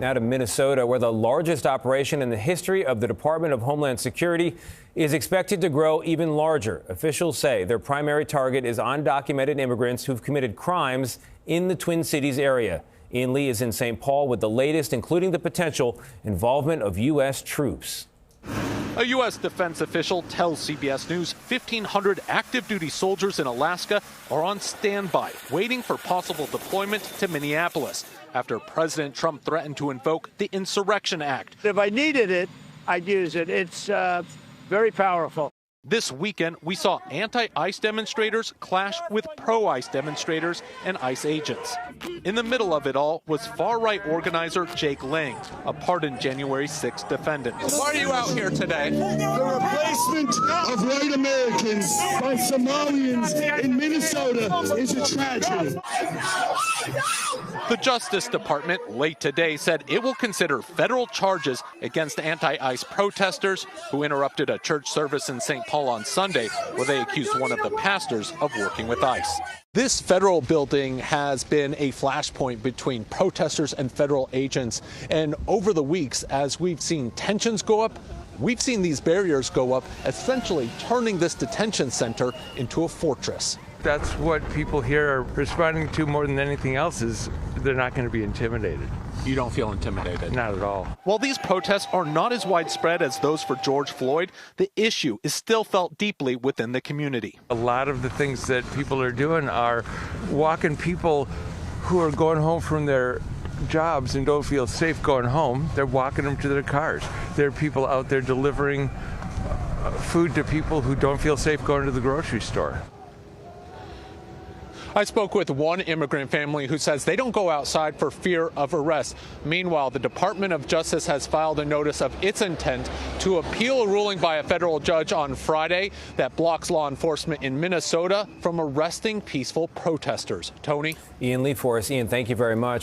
Now to Minnesota, where the largest operation in the history of the Department of Homeland Security is expected to grow even larger. Officials say their primary target is undocumented immigrants who've committed crimes in the Twin Cities area. Ian Lee is in St. Paul with the latest, including the potential involvement of U.S. troops. A U.S. defense official tells CBS News 1,500 active duty soldiers in Alaska are on standby, waiting for possible deployment to Minneapolis after President Trump threatened to invoke the Insurrection Act. If I needed it, I'd use it. It's very powerful. This weekend, we saw anti-ICE demonstrators clash with pro-ICE demonstrators and ICE agents. In the middle of it all was far-right organizer Jake Lang, a pardoned January 6th defendant. Why are you out here today? The replacement of white Americans by Somalians in Minnesota is a tragedy. The Justice Department late today said it will consider federal charges against anti-ICE protesters who interrupted a church service in St. Paul on Sunday, where they accused one of the pastors of working with ICE. This federal building has been a flashpoint between protesters and federal agents. And over the weeks, as we've seen tensions go up, we've seen these barriers go up, essentially turning this detention center into a fortress. That's what people here are responding to more than anything else is they're not going to be intimidated. You don't feel intimidated? Not at all. While these protests are not as widespread as those for George Floyd, the issue is still felt deeply within the community. A lot of the things that people are doing are walking people who are going home from their jobs and don't feel safe going home. They're walking them to their cars. There are people out there delivering food to people who don't feel safe going to the grocery store. I spoke with one immigrant family who says they don't go outside for fear of arrest. Meanwhile, the Department of Justice has filed a notice of its intent to appeal a ruling by a federal judge on Friday that blocks law enforcement in Minnesota from arresting peaceful protesters. Tony? Ian Lee for us. Ian, thank you very much.